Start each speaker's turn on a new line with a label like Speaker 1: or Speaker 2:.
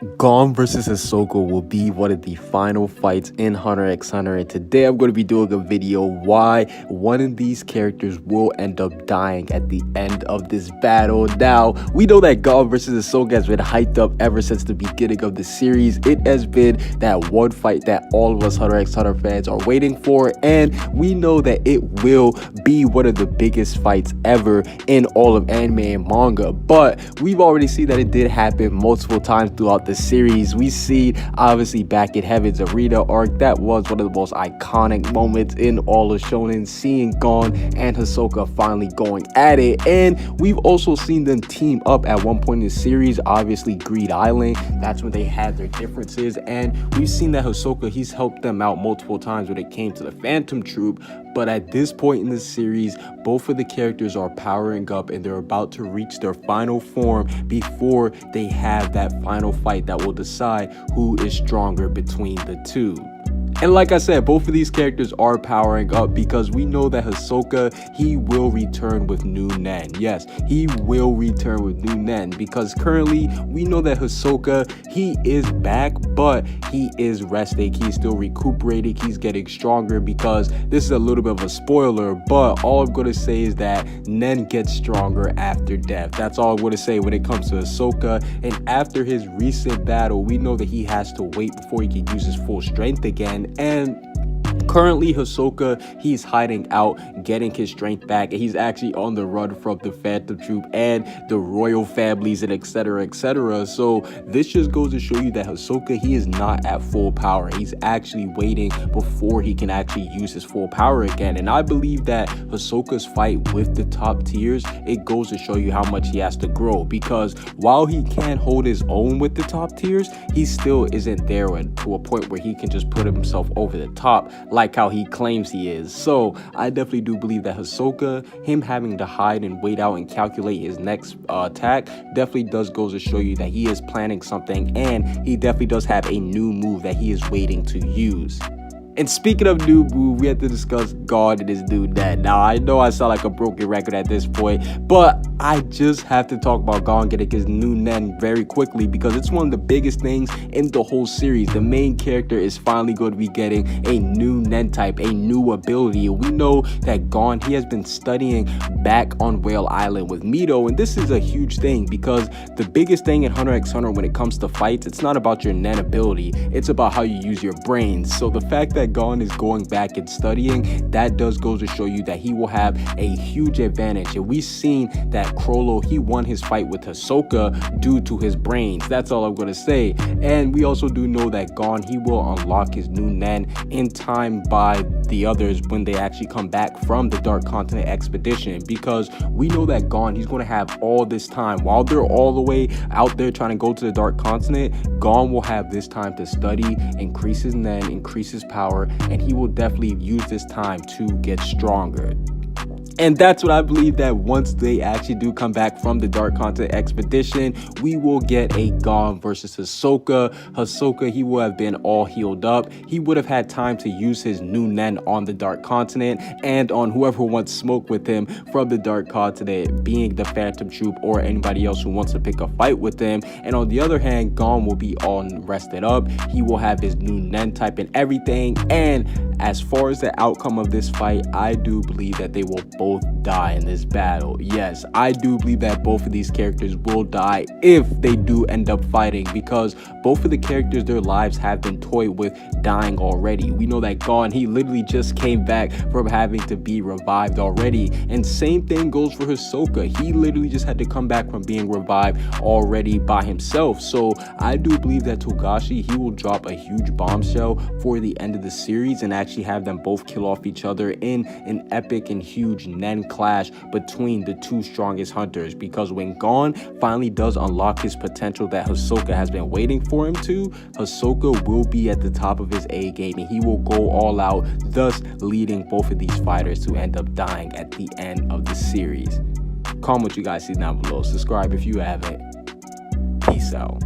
Speaker 1: Gon versus Ahsoka will be one of the final fights in Hunter x Hunter, and today I'm going to be doing a video why one of these characters will end up dying at the end of this battle. Now, we know that Gon versus Ahsoka has been hyped up ever since the beginning of the series. It has been that one fight that all of us Hunter x Hunter fans are waiting for, and we know that it will be one of the biggest fights ever in all of anime and manga. But we've already seen that it did happen multiple times throughout the series. We see obviously back in Heaven's Arena arc, that was one of the most iconic moments in all of shonen, seeing Gon and Hisoka finally going at it. And we've also seen them team up at one point in the series, obviously Greed Island. That's when they had their differences, and we've seen that Hisoka, he's helped them out multiple times when it came to the Phantom Troop. But at this point in the series, both of the characters are powering up and they're about to reach their final form before they have that final fight that will decide who is stronger between the two. And like I said, both of these characters are powering up because we know that Hisoka, he will return with new Nen. Yes, he will return with new Nen, because currently we know that Hisoka, he is back, but he is resting. He's still recuperating. He's getting stronger, because this is a little bit of a spoiler, but all I'm going to say is that Nen gets stronger after death. That's all I'm going to say when it comes to Hisoka. And after his recent battle, we know that he has to wait before he can use his full strength again. And currently Hisoka, he's hiding out, getting his strength back, and he's actually on the run from the Phantom Troop and the royal families and etc, etc. So this just goes to show you that Hisoka, he is not at full power. He's actually waiting before he can actually use his full power again. And I believe that Hisoka's fight with the top tiers, it goes to show you how much he has to grow, because while he can hold his own with the top tiers, he still isn't there to a point where he can just put himself over the top like how he claims he is. So I definitely do believe that Hisoka, him having to hide and wait out and calculate his next attack, definitely does go to show you that he is planning something, and he definitely does have a new move that he is waiting to use. And speaking of new move, we have to discuss Gon and his new Nen. Now, I know I sound like a broken record at this point, but I just have to talk about Gon getting his new Nen very quickly, because it's one of the biggest things in the whole series. The main character is finally going to be getting a new Nen type, a new ability. We know that Gon, he has been studying back on Whale Island with Mito, and this is a huge thing, because the biggest thing in Hunter x Hunter when it comes to fights, it's not about your Nen ability, it's about how you use your brains. So the fact that Gon is going back and studying, that does go to show you that he will have a huge advantage. And we've seen that Crollo, he won his fight with Hisoka due to his brains. That's all I'm going to say. And we also do know that Gon, he will unlock his new Nen in time by the others when they actually come back from the Dark Continent expedition, because we know that Gon, he's going to have all this time while they're all the way out there trying to go to the Dark Continent. Gon will have this time to study, increase his Nen, increase his power, and he will definitely use this time to get stronger. And that's what I believe, that once they actually do come back from the Dark Continent expedition, we will get a Gon versus Hisoka. Hisoka, he will have been all healed up. He would have had time to use his new Nen on the Dark Continent and on whoever wants smoke with him from the Dark Continent, being the Phantom Troop or anybody else who wants to pick a fight with him. And on the other hand, Gon will be all rested up. He will have his new Nen type and everything. And as far as the outcome of this fight, I do believe that they will both die in this battle. Yes, I do believe that both of these characters will die if they do end up fighting, because both of the characters, their lives have been toyed with dying already. We know that Gon, he literally just came back from having to be revived already, and same thing goes for Hisoka. He literally just had to come back from being revived already by himself. So I do believe that Togashi, he will drop a huge bombshell for the end of the series and actually have them both kill off each other in an epic and huge Nen clash between the two strongest hunters. Because when Gon finally does unlock his potential that Hisoka has been waiting for him to, Hisoka will be at the top of his A game and he will go all out, thus leading both of these fighters to end up dying at the end of the series. Comment what you guys see down below. Subscribe if you haven't. Peace out.